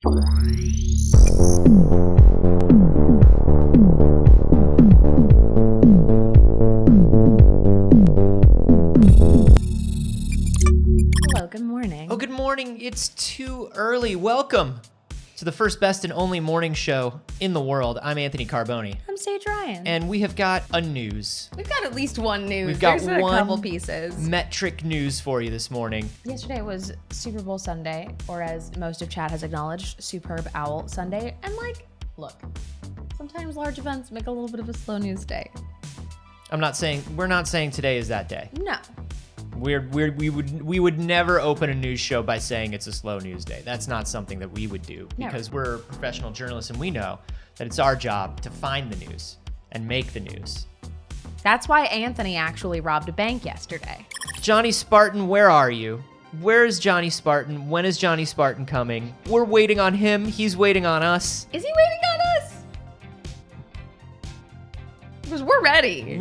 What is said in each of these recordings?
Hello, good morning. Oh, good morning. It's too early. Welcome to the first, best, and only morning show in the world. I'm Anthony Carboni. I'm Saige Ryan. And we have got a news. We've got at least one news. We've got There's one a couple pieces. metric news for you this morning. Yesterday was Super Bowl Sunday, or as most of chat has acknowledged, Superb Owl Sunday. And look, sometimes large events make a little bit of a slow news day. We're not saying today is that day. No. We would never open a news show by saying it's a slow news day. That's not something that we would do because we're professional journalists and we know that it's our job to find the news and make the news. That's why Anthony actually robbed a bank yesterday. Johnny Spartan, where are you? Where is Johnny Spartan? When is Johnny Spartan coming? We're waiting on him. He's waiting on us. Is he waiting on us? Because we're ready.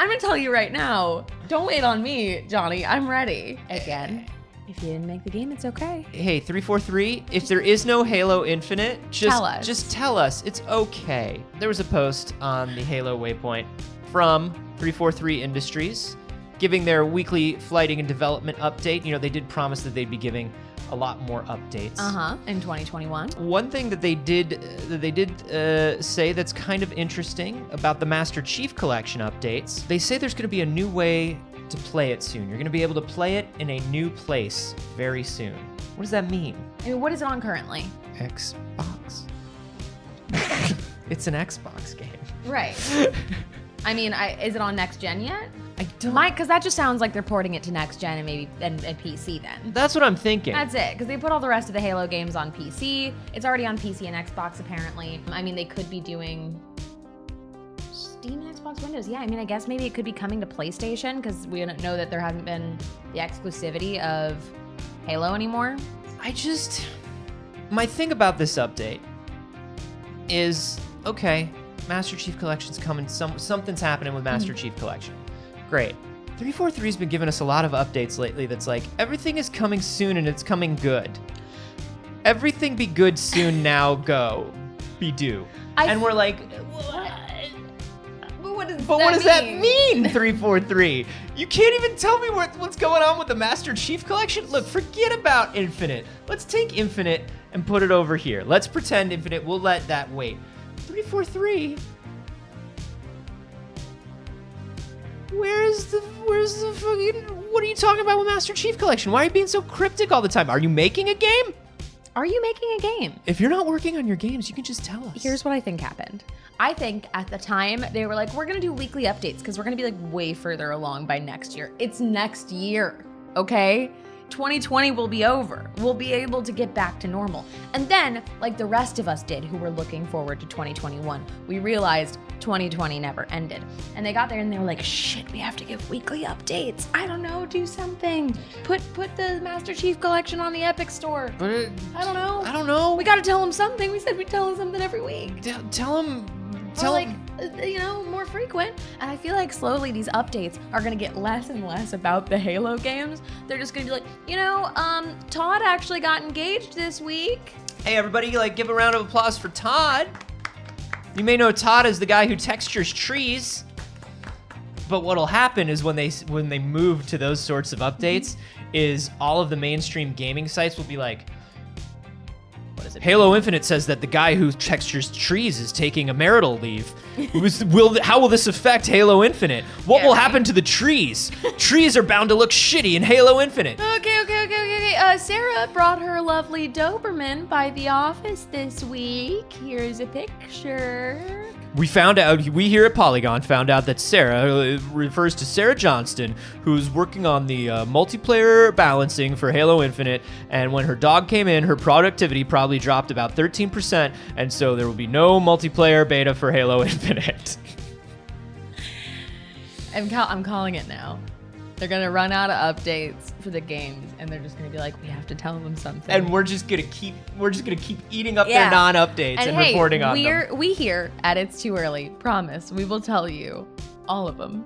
I'm gonna tell you right now, don't wait on me, Johnny. I'm ready. Again, if you didn't make the game, it's okay. Hey, 343, if there is no Halo Infinite, Tell us. just tell us. It's okay. There was a post on the Halo Waypoint from 343 Industries giving their weekly flighting and development update. You know, they did promise that they'd be giving a lot more updates. In 2021. One thing that they did say that's kind of interesting about the Master Chief Collection updates, they say there's going to be a new way to play it soon. You're going to be able to play it in a new place very soon. What does that mean? I mean, what is it on currently? Xbox. It's an Xbox game. Right. I mean, is it on next gen yet? I don't. Because that just sounds like they're porting it to next gen and maybe and PC then. That's what I'm thinking. That's it, because they put all the rest of the Halo games on PC. It's already on PC and Xbox apparently. I mean, they could be doing Steam and Xbox Windows. Yeah, I mean, I guess maybe it could be coming to PlayStation because we don't know that there hasn't been the exclusivity of Halo anymore. My thing about this update is, okay, Master Chief Collection's coming. Something's happening with Master Chief Collection. Great. 343's been giving us a lot of updates lately that's like, everything is coming soon and it's coming good. Everything be good soon now, go. Be do. And we're like, what? But what does that mean, 343? You can't even tell me what's going on with the Master Chief Collection? Look, forget about Infinite. Let's take Infinite and put it over here. Let's pretend Infinite, we'll let that wait. 343? Where's the fucking, what are you talking about with Master Chief Collection? Why are you being so cryptic all the time? Are you making a game? Are you making a game? If you're not working on your games, you can just tell us. Here's what I think happened. I think at the time they were like, we're gonna do weekly updates because we're gonna be like way further along by next year. It's next year, okay? 2020 will be over. We'll be able to get back to normal. And then, like the rest of us did who were looking forward to 2021, we realized 2020 never ended. And they got there and they were like, shit, we have to give weekly updates. I don't know, do something. Put the Master Chief Collection on the Epic Store. But I don't know. I don't know. We gotta tell them something. We said we'd tell them something every week. Tell him. More frequent. And I feel like slowly these updates are gonna get less and less about the Halo games. They're just gonna be like, Todd actually got engaged this week. Hey, everybody, give a round of applause for Todd. You may know Todd as the guy who textures trees. But what'll happen is when they move to those sorts of updates, is all of the mainstream gaming sites will be like, what is it? Halo Infinite says that the guy who textures trees is taking a marital leave. How will this affect Halo Infinite? What will happen to the trees? Trees are bound to look shitty in Halo Infinite. Okay. Sarah brought her lovely Doberman by the office this week. Here's a picture. We here at Polygon found out that Sarah refers to Sarah Johnston, who's working on the multiplayer balancing for Halo Infinite, and when her dog came in, her productivity probably dropped about 13%, and so there will be no multiplayer beta for Halo Infinite. I'm calling it now. They're gonna run out of updates for the games, and they're just gonna be like, we have to tell them something. And we're just gonna keep eating up their non-updates and reporting on them. We here at It's Too Early promise we will tell you all of them.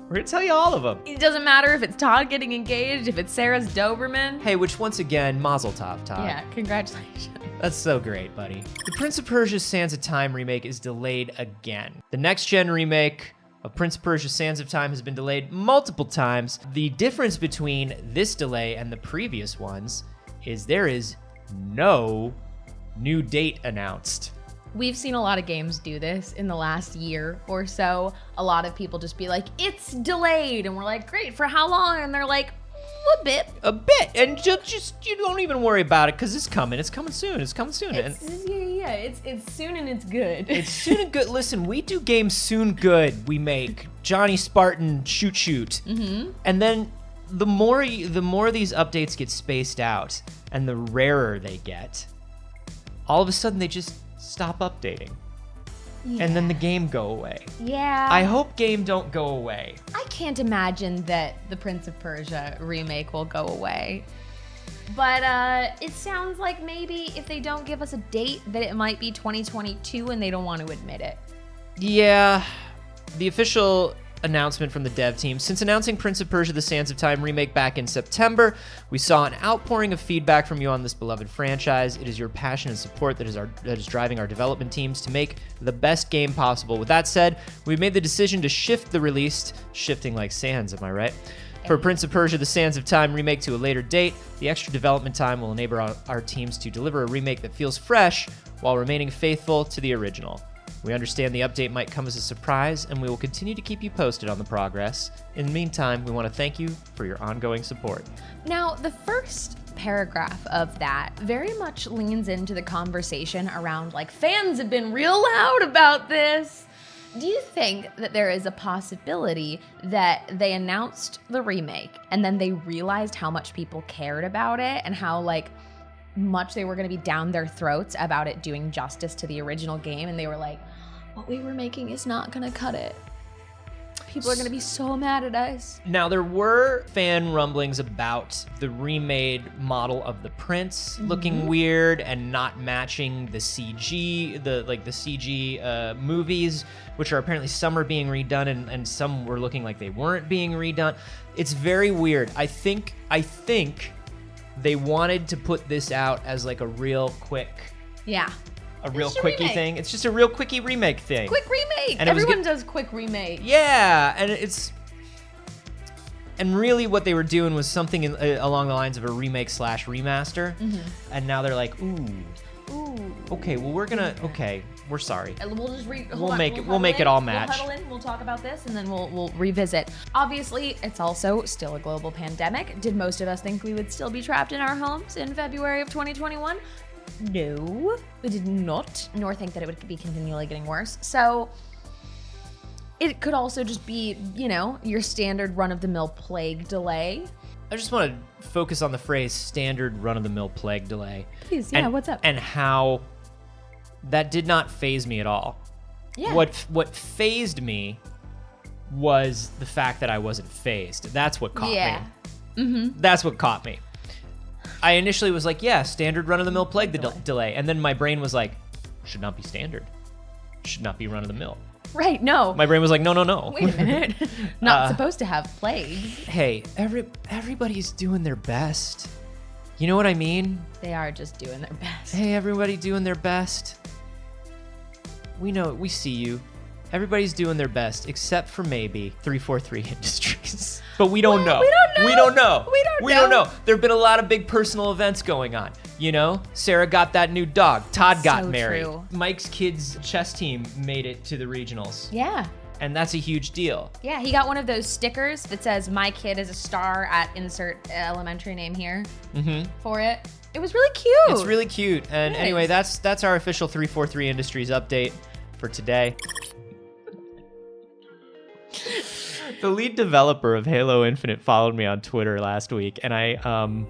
We're gonna tell you all of them. It doesn't matter if it's Todd getting engaged, if it's Sarah's Doberman. Hey, which once again, mazel tov, Todd. Yeah, congratulations. That's so great, buddy. The Prince of Persia Sands of Time remake is delayed again. The next-gen remake of Prince of Persia Sands of Time has been delayed multiple times. The difference between this delay and the previous ones is there is no new date announced. We've seen a lot of games do this in the last year or so. A lot of people just be like, it's delayed. And we're like, great, for how long? And they're like, a bit. And just you don't even worry about it because it's coming. It's coming soon. It's coming soon. It's soon and it's good. It's soon and good. Listen, we do games soon good. We make Johnny Spartan shoot. Mm-hmm. And then the more these updates get spaced out and the rarer they get, all of a sudden they just stop updating. Yeah. And then the game go away. Yeah. I hope game don't go away. I can't imagine that the Prince of Persia remake will go away. But it sounds like maybe if they don't give us a date that it might be 2022 and they don't want to admit it. Yeah. The official announcement from the dev team. Since announcing Prince of Persia: The Sands of Time remake back in September, we saw an outpouring of feedback from you on this beloved franchise. It is your passion and support that is driving our development teams to make the best game possible. With that said, we've made the decision to shift the release, shifting like sands, am I right? For Prince of Persia: The Sands of Time remake to a later date. The extra development time will enable our teams to deliver a remake that feels fresh while remaining faithful to the original. We understand the update might come as a surprise, and we will continue to keep you posted on the progress. In the meantime, we want to thank you for your ongoing support. Now, the first paragraph of that very much leans into the conversation around, like, fans have been real loud about this. Do you think that there is a possibility that they announced the remake and then they realized how much people cared about it and how, like, much they were going to be down their throats about it doing justice to the original game, and they were like, what we were making is not going to cut it. People are going to be so mad at us. Now, there were fan rumblings about the remade model of the prince looking weird and not matching the CG, the CG movies, which are apparently some are being redone and some were looking like they weren't being redone. It's very weird. I think they wanted to put this out as like a real quick, a real quickie thing. It's just a real quickie remake thing. Quick remake. And everyone does quick remake. Yeah, and really what they were doing was something along the lines of a remake / remaster. And now they're like, ooh. Okay, well we're sorry. We'll make it all match. We'll huddle in, we'll talk about this, and then we'll revisit. Obviously, it's also still a global pandemic. Did most of us think we would still be trapped in our homes in February of 2021? No, we did not, nor think that it would be continually getting worse. So it could also just be, your standard run-of-the-mill plague delay. I just want to focus on the phrase standard run-of-the-mill plague delay. Please, yeah, what's up? And how that did not faze me at all. Yeah. What fazed me was the fact that I wasn't phased. That's what caught me. That's what caught me. I initially was like, yeah, standard run-of-the-mill plague delay. And then my brain was like, should not be standard. Should not be run-of-the-mill. Right, no. My brain was like, no. Wait a minute. Not supposed to have plagues. Hey, everybody's doing their best. You know what I mean? They are just doing their best. Hey, everybody doing their best. We know it. We see you. Everybody's doing their best, except for maybe 343 Industries. But we don't know. We don't know. There have been a lot of big personal events going on. Sarah got that new dog. Todd got married. True. Mike's kids' chess team made it to the regionals. Yeah. And that's a huge deal. Yeah, he got one of those stickers that says, my kid is a star at insert elementary name here for it. It was really cute. It's really cute. And anyway, that's our official 343 Industries update for today. The lead developer of Halo Infinite followed me on Twitter last week, and I want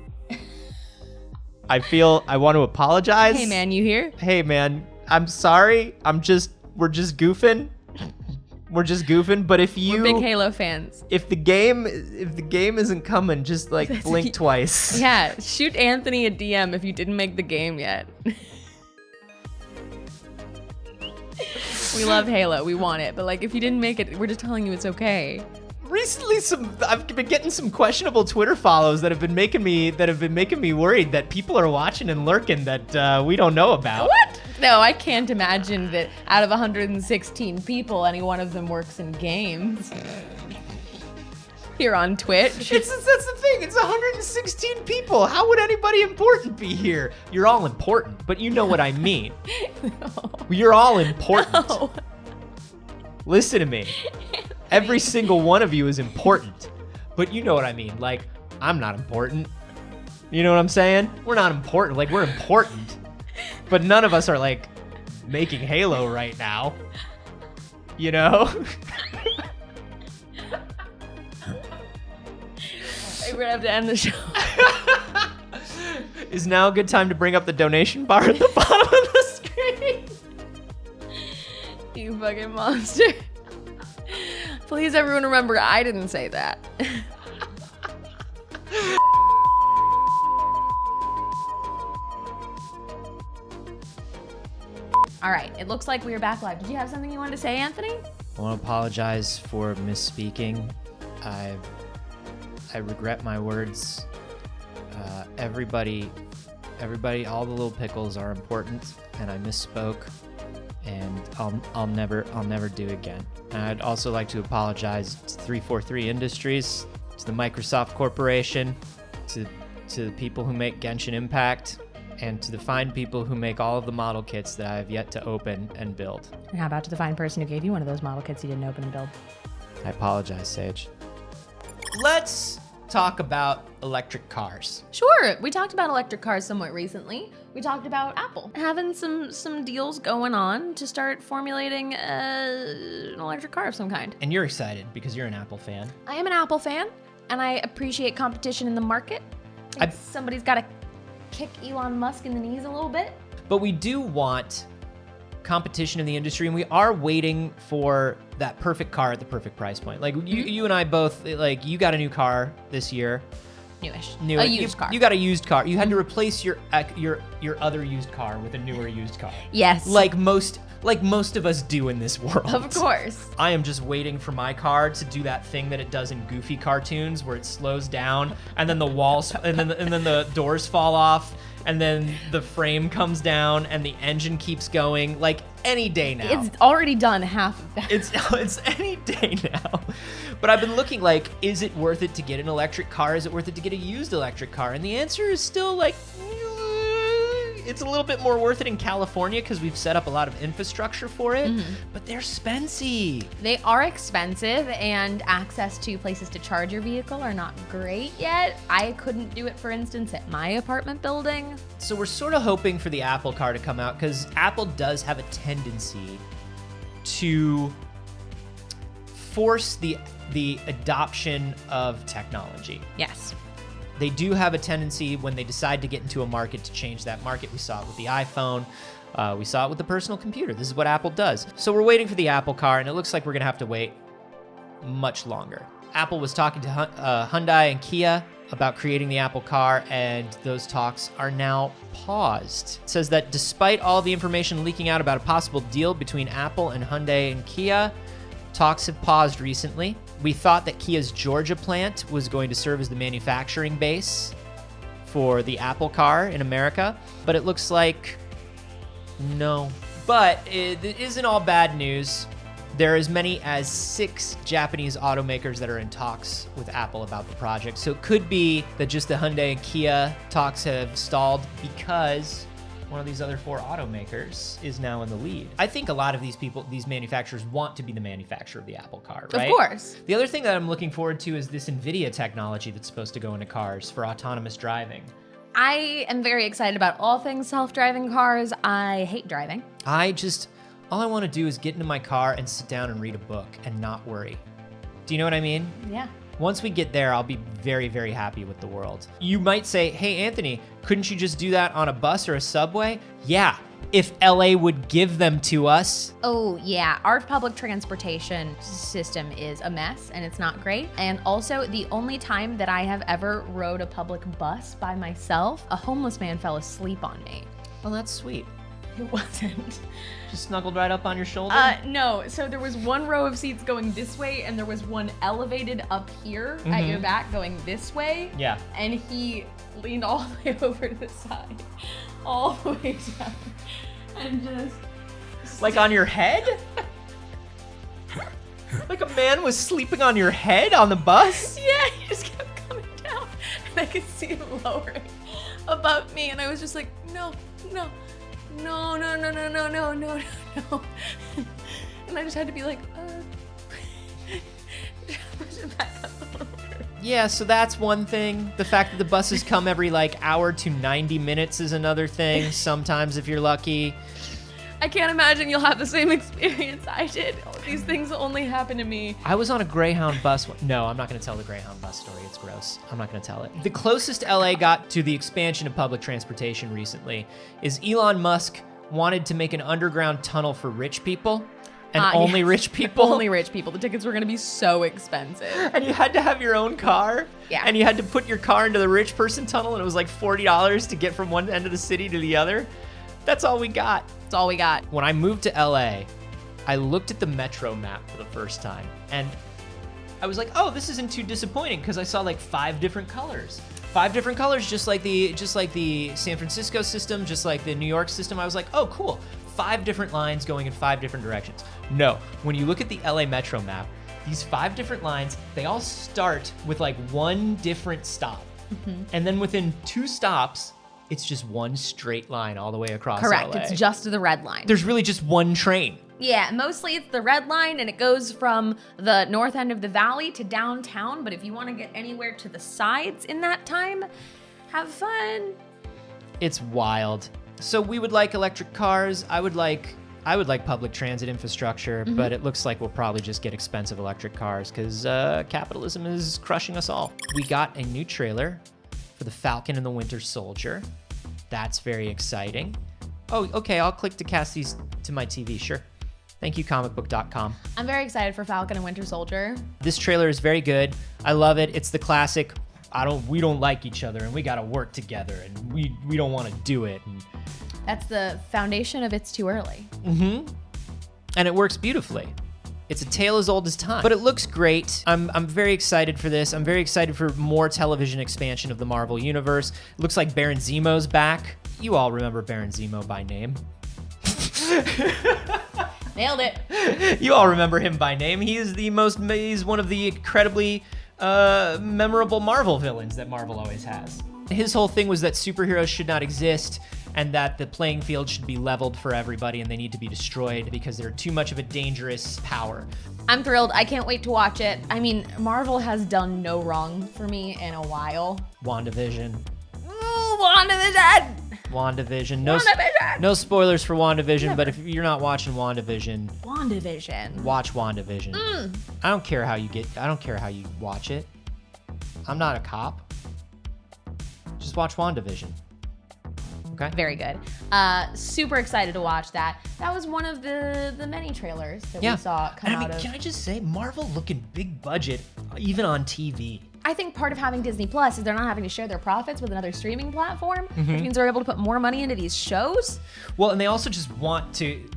to apologize. Hey man, you here? Hey man, I'm sorry. We're just goofing. But if we're big Halo fans. If the game isn't coming, just like blink twice. Yeah, shoot Anthony a DM if you didn't make the game yet. We love Halo, we want it, but like if you didn't make it, we're just telling you it's okay. recently I've been getting some questionable Twitter follows that have been making me worried that people are watching and lurking that we don't know about. What? No, I can't imagine that out of 116 people, any one of them works in games. Here on Twitch. That's the thing. It's 116 people. How would anybody important be here? You're all important, but you know what I mean. No. You're all important. No. Listen to me. Every single one of you is important, but you know what I mean. Like, I'm not important. You know what I'm saying? We're not important. Like, we're important, but none of us are like making Halo right now. You know? We're gonna have to end the show. Is now a good time to bring up the donation bar at the bottom of the screen? You fucking monster. Please, everyone, remember, I didn't say that. All right, it looks like we are back live. Did you have something you wanted to say, Anthony? I want to apologize for misspeaking. I regret my words. Everybody, all the little pickles are important, and I misspoke, and I'll never do again. And I'd also like to apologize to 343 Industries, to the Microsoft Corporation, to the people who make Genshin Impact, and to the fine people who make all of the model kits that I have yet to open and build. And how about to the fine person who gave you one of those model kits you didn't open and build? I apologize, Saige. Let's talk about electric cars. Sure, we talked about electric cars somewhat recently. We talked about Apple having some deals going on to start formulating an electric car of some kind. And you're excited because you're an Apple fan. I am an Apple fan, and I appreciate competition in the market. Somebody's got to kick Elon Musk in the knees a little bit. But we do want competition in the industry, and we are waiting for that perfect car at the perfect price point. Like you and I both, like, you got a new car this year. Newish. A used car. You got a used car. You had to replace your other used car with a newer used car. Yes. Like most of us do in this world. Of course. I am just waiting for my car to do that thing that it does in Goofy cartoons, where it slows down and then the walls and then the doors fall off, and then the frame comes down and the engine keeps going. Like, any day now. It's already done half of that. It's any day now. But I've been looking, like, is it worth it to get an electric car? Is it worth it to get a used electric car? And the answer is still like, it's a little bit more worth it in California because we've set up a lot of infrastructure for it, but they're expensive. They are expensive, and access to places to charge your vehicle are not great yet. I couldn't do it, for instance, at my apartment building. So we're sort of hoping for the Apple car to come out, because Apple does have a tendency to force the adoption of technology. Yes. They do have a tendency, when they decide to get into a market, to change that market. We saw it with the iPhone. We saw it with the personal computer. This is what Apple does. So we're waiting for the Apple car, and it looks like we're going to have to wait much longer. Apple was talking to Hyundai and Kia about creating the Apple car, and those talks are now paused. It says that despite all the information leaking out about a possible deal between Apple and Hyundai and Kia, talks have paused recently. We thought that Kia's Georgia plant was going to serve as the manufacturing base for the Apple car in America, but it looks like no. But it isn't all bad news. There are as many as 6 Japanese automakers that are in talks with Apple about the project. So it could be that just the Hyundai and Kia talks have stalled because one of these other 4 automakers is now in the lead. I think a lot of these manufacturers want to be the manufacturer of the Apple car, right? Of course. The other thing that I'm looking forward to is this NVIDIA technology that's supposed to go into cars for autonomous driving. I am very excited about all things self-driving cars. I hate driving. All I want to do is get into my car and sit down and read a book and not worry. Do you know what I mean? Yeah. Once we get there, I'll be very, very happy with the world. You might say, hey, Anthony, couldn't you just do that on a bus or a subway? Yeah, if LA would give them to us. Oh, yeah. Our public transportation system is a mess, and it's not great. And also, the only time that I have ever rode a public bus by myself, a homeless man fell asleep on me. Well, that's sweet. It wasn't. Just snuggled right up on your shoulder? No. So there was one row of seats going this way, and there was one elevated up here at your back going this way. Yeah. And he leaned all the way over to the side, all the way down, and just... Like on your head? Like a man was sleeping on your head on the bus? Yeah, he just kept coming down, and I could see him lowering above me, and I was just like, no. And I just had to be like, push it back up a little bit. Yeah, so that's one thing. The fact that the buses come every like hour to 90 minutes is another thing, sometimes if you're lucky. I can't imagine you'll have the same experience I did. All these things only happen to me. I was on a Greyhound bus. No, I'm not going to tell the Greyhound bus story. It's gross. I'm not going to tell it. The closest LA got to the expansion of public transportation recently is Elon Musk wanted to make an underground tunnel for rich people. And only rich people? Only rich people. The tickets were going to be so expensive. And you had to have your own car? Yeah. And you had to put your car into the rich person tunnel, and it was like $40 to get from one end of the city to the other. That's all we got. That's all we got. When I moved to LA, I looked at the metro map for the first time, and I was like, oh, this isn't too disappointing, because I saw like 5 different colors. 5 different colors, just like the San Francisco system, just like the New York system. I was like, oh, cool. 5 different lines going in 5 different directions. No, when you look at the LA metro map, these 5 different lines, they all start with like one different stop. And then within 2 stops, it's just one straight line all the way across Correct. LA. It's just the red line. There's really just one train. Yeah, mostly it's the red line, and it goes from the north end of the valley to downtown. But if you want to get anywhere to the sides in that time, have fun. It's wild. So we would like electric cars. I would like public transit infrastructure, but it looks like we'll probably just get expensive electric cars because capitalism is crushing us all. We got a new trailer for The Falcon and the Winter Soldier. That's very exciting. Oh, okay, I'll click to cast these to my TV, sure. Thank you, comicbook.com. I'm very excited for Falcon and Winter Soldier. This trailer is very good. I love it. It's the classic, we don't like each other and we gotta work together and we don't wanna do it. And that's the foundation of It's Too Early. And it works beautifully. It's a tale as old as time, but it looks great. I'm very excited for this. I'm very excited for more television expansion of the Marvel Universe. It looks like Baron Zemo's back. You all remember Baron Zemo by name. Nailed it. You all remember him by name. He's one of the incredibly memorable Marvel villains that Marvel always has. His whole thing was that superheroes should not exist and that the playing field should be leveled for everybody and they need to be destroyed because they're too much of a dangerous power. I'm thrilled. I can't wait to watch it. I mean, Marvel has done no wrong for me in a while. WandaVision. Ooh, WandaVision! WandaVision. No spoilers for WandaVision, but if you're not watching WandaVision, watch WandaVision. I don't care how you watch it. I'm not a cop. Just watch WandaVision. Okay. Very good. Super excited to watch that. That was one of the many trailers that we saw come out of. Can I just say, Marvel looking big budget, even on TV. I think part of having Disney Plus is they're not having to share their profits with another streaming platform, which means they're able to put more money into these shows. Well, and they also just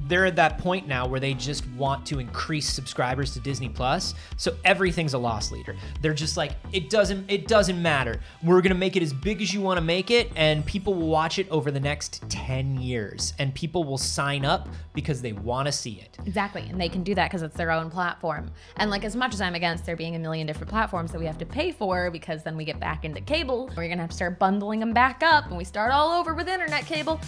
they're at that point now where they just want to increase subscribers to Disney Plus. So everything's a loss leader. They're just like, it doesn't matter. We're going to make it as big as you want to make it, and people will watch it over the next 10 years. And people will sign up because they want to see it. Exactly. And they can do that because it's their own platform. And like, as much as I'm against there being a million different platforms that we have to pay for, because then we get back into cable, we're gonna have to start bundling them back up and we start all over with internet cable.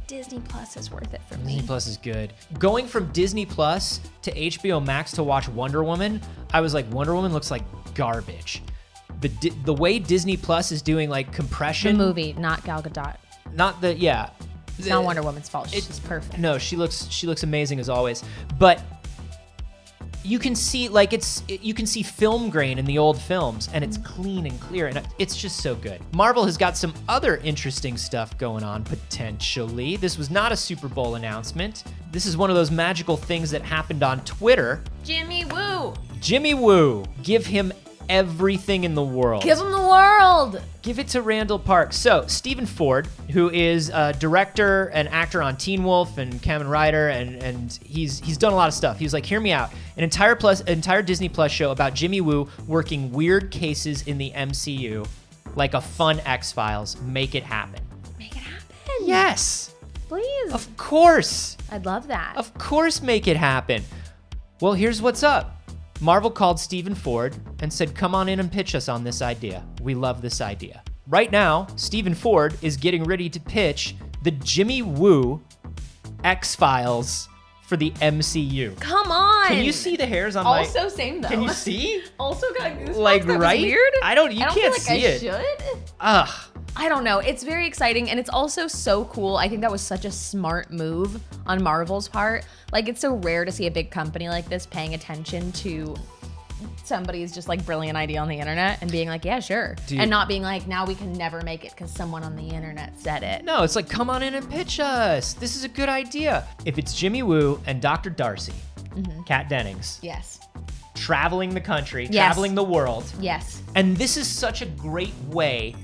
Disney Plus is worth it for me. Disney Plus is good. Going from Disney Plus to HBO Max to watch Wonder Woman, I was like, Wonder Woman looks like garbage. The way Disney Plus is doing like compression. The movie, not Gal Gadot. It's not Wonder Woman's fault. She's perfect. No, she looks amazing as always. But you can see you can see film grain in the old films, and it's clean and clear, and it's just so good. Marvel has got some other interesting stuff going on potentially. This was not a Super Bowl announcement. This is one of those magical things that happened on Twitter. Jimmy Woo. Jimmy Woo. Give him everything in the world. Give him the world. Give it to Randall Park. So, Stephen Ford, who is a director and actor on Teen Wolf and Kamen Rider, and he's done a lot of stuff. He was like, hear me out. An entire Disney Plus show about Jimmy Woo working weird cases in the MCU, like a fun X-Files. Make it happen. Make it happen. Yes. Please. Of course. I'd love that. Of course, make it happen. Well, here's what's up. Marvel called Stephen Ford and said, come on in and pitch us on this idea. We love this idea. Right now, Stephen Ford is getting ready to pitch the Jimmy Woo X-Files for the MCU. Come on. Can you see the hairs on my... Also same though. Can you see? Also got goosebumps. Like, that right? was weird. You I don't can't feel like see it. should. Ugh. I don't know. It's very exciting, and it's also so cool. I think that was such a smart move on Marvel's part. Like, it's so rare to see a big company like this paying attention to somebody's just like brilliant idea on the internet and being like, yeah, sure. Dude. And not being like, now we can never make it because someone on the internet said it. No, it's like, come on in and pitch us. This is a good idea. If it's Jimmy Woo and Dr. Darcy, Kat Dennings, Yes. traveling the country, Yes. traveling the world, Yes. and this is such a great way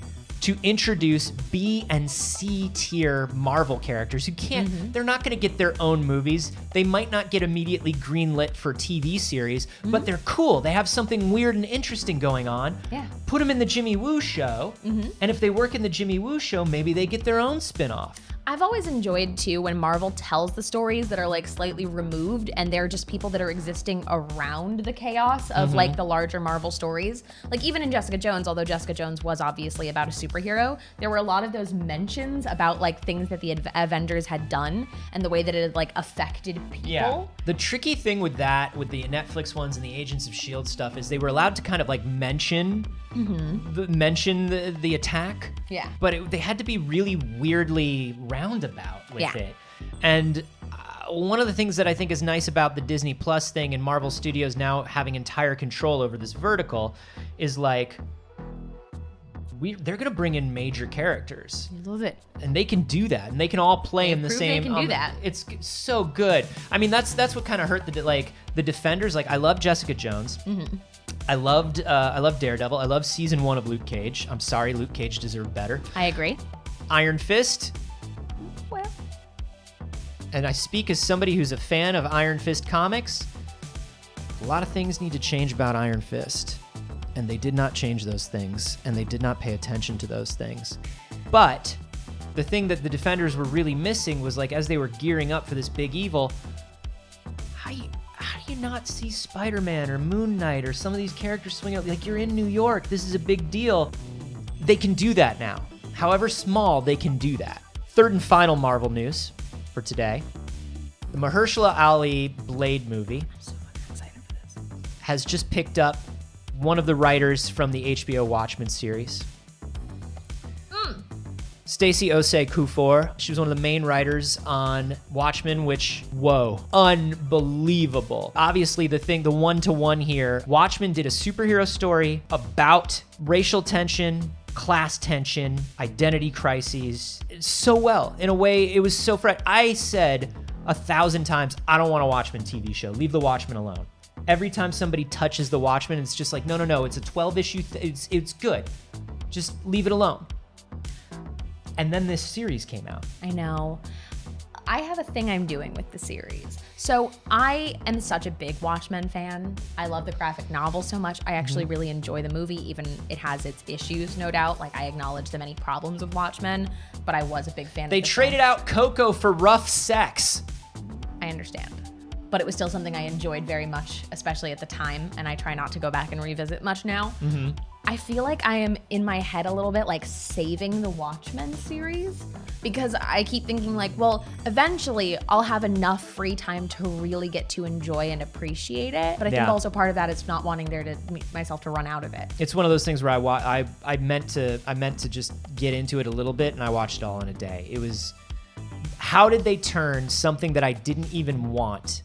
to introduce B and C tier Marvel characters who can't, they're not gonna get their own movies. They might not get immediately greenlit for TV series, but they're cool. They have something weird and interesting going on. Yeah. Put them in the Jimmy Woo show, and if they work in the Jimmy Woo show, maybe they get their own spin-off. I've always enjoyed too when Marvel tells the stories that are like slightly removed and they're just people that are existing around the chaos of like the larger Marvel stories. Like even in Jessica Jones, although Jessica Jones was obviously about a superhero, there were a lot of those mentions about like things that the Avengers had done and the way that it had like affected people. Yeah. The tricky thing with that, with the Netflix ones and the Agents of S.H.I.E.L.D. stuff, is they were allowed to kind of like mention the attack. Yeah. But they had to be really weirdly roundabout with it. And one of the things that I think is nice about the Disney Plus thing and Marvel Studios now having entire control over this vertical is like, they're gonna bring in major characters. I love it. And they can do that, and they can all play in the prove same. they can do that. It's so good. I mean, that's what kind of hurt the Defenders. Like, I love Jessica Jones. I loved Daredevil. I love season 1 of Luke Cage. I'm sorry, Luke Cage deserved better. I agree. Iron Fist. Well, And I speak as somebody who's a fan of Iron Fist comics. A lot of things need to change about Iron Fist. And they did not change those things, and they did not pay attention to those things. But the thing that the Defenders were really missing was, like, as they were gearing up for this big evil, how do you not see Spider-Man or Moon Knight or some of these characters swinging up? Like, you're in New York, this is a big deal. They can do that now. However small, they can do that. Third and final Marvel news for today. The Mahershala Ali Blade movie I'm so fucking excited for this. has just picked up one of the writers from the HBO Watchmen series. Stacey Osei Kuffour. She was one of the main writers on Watchmen, which, whoa, unbelievable. Obviously, the one-to-one here, Watchmen did a superhero story about racial tension, class tension, identity crises, so well. In a way, it was so fresh. I said 1,000 times, I don't want a Watchmen TV show. Leave the Watchmen alone. Every time somebody touches the Watchmen, it's just like, no, it's a 12-issue, it's good. Just leave it alone. And then this series came out. I know. I have a thing I'm doing with the series. So I am such a big Watchmen fan. I love the graphic novel so much. I actually really enjoy the movie, even it has its issues, no doubt. Like, I acknowledge the many problems with Watchmen, but I was a big fan of They the traded film. out Coco for rough sex. I understand. But it was still something I enjoyed very much, especially at the time, and I try not to go back and revisit much now. I feel like I am in my head a little bit like saving the Watchmen series because I keep thinking like, well, eventually I'll have enough free time to really get to enjoy and appreciate it. But I think Yeah. also part of that is not wanting myself to run out of it. It's one of those things where I meant to just get into it a little bit, and I watched it all in a day. It was, how did they turn something that I didn't even want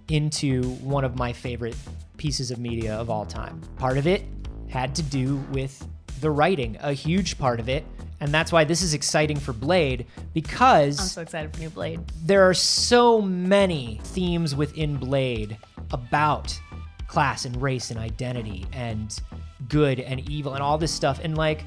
into one of my favorite pieces of media of all time? Part of it had to do with the writing, a huge part of it. And that's why this is exciting for Blade, because I'm so excited for New Blade. there are so many themes within Blade about class and race and identity and good and evil and all this stuff. And like,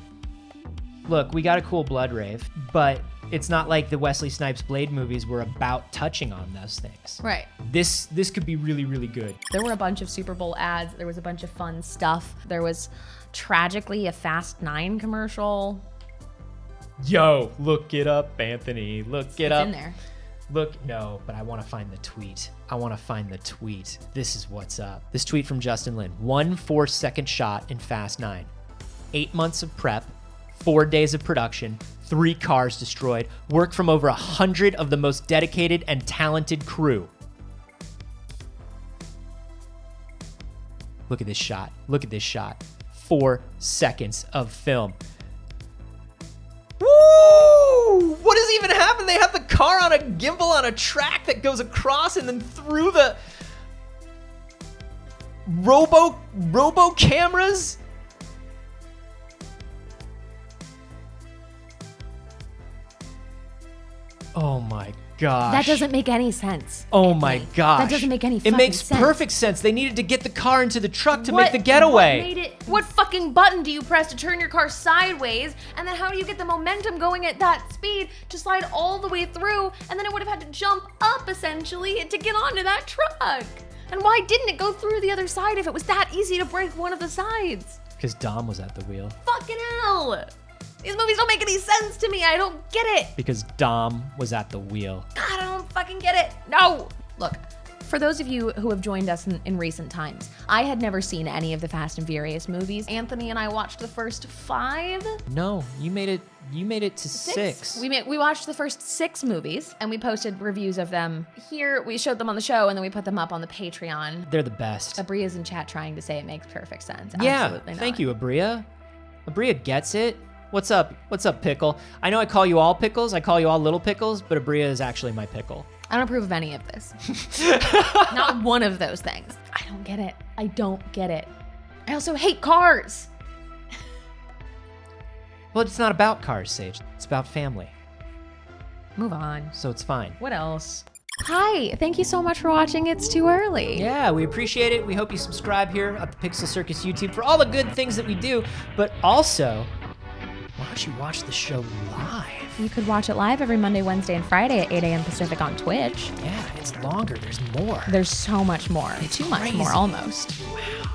look, we got a cool blood rave, but it's not like the Wesley Snipes Blade movies were about touching on those things. Right. This could be really, really good. There were a bunch of Super Bowl ads. There was a bunch of fun stuff. There was tragically a Fast 9 commercial. Yo, look it up, Anthony. Look it up. It's in there. Look, no, but I want to find the tweet. This is what's up. This tweet from Justin Lin. 1 4-second shot in Fast 9. 8 months of prep, 4 days of production, 3 cars destroyed, work from over 100 of the most dedicated and talented crew. Look at this shot. 4 seconds of film. Woo! What does even happen? They have the car on a gimbal on a track that goes across and then through the robo cameras. Oh my gosh. That doesn't make any sense. Oh my gosh. That doesn't make any fucking sense. It makes sense. Perfect sense. They needed to get the car into the truck to make the getaway. What fucking button do you press to turn your car sideways? And then how do you get the momentum going at that speed to slide all the way through? And then it would have had to jump up essentially to get onto that truck. And why didn't it go through the other side if it was that easy to break one of the sides? Because Dom was at the wheel. Fucking hell. These movies don't make any sense to me. I don't get it. Because Dom was at the wheel. God, I don't fucking get it. No. Look, for those of you who have joined us in recent times, I had never seen any of the Fast and Furious movies. Anthony and I watched the first 5. No, you made it to 6. We watched the first 6 movies and we posted reviews of them here. We showed them on the show and then we put them up on the Patreon. They're the best. Abria's in chat trying to say it makes perfect sense. Yeah, Absolutely not. Thank you, Abria. Abria gets it. What's up? What's up, Pickle? I know I call you all Pickles. I call you all Little Pickles, but Abria is actually my pickle. I don't approve of any of this. Not one of those things. I don't get it. I don't get it. I also hate cars. Well, it's not about cars, Saige. It's about family. Move on. So it's fine. What else? Hi, thank you so much for watching It's Too Early. Yeah, we appreciate it. We hope you subscribe here at the PixelCircus YouTube for all the good things that we do, but also, why don't you watch the show live? You could watch it live every Monday, Wednesday, and Friday at 8 a.m. Pacific on Twitch. Yeah, it's longer. There's more. There's so much more. It's too much crazy. more, almost. Wow.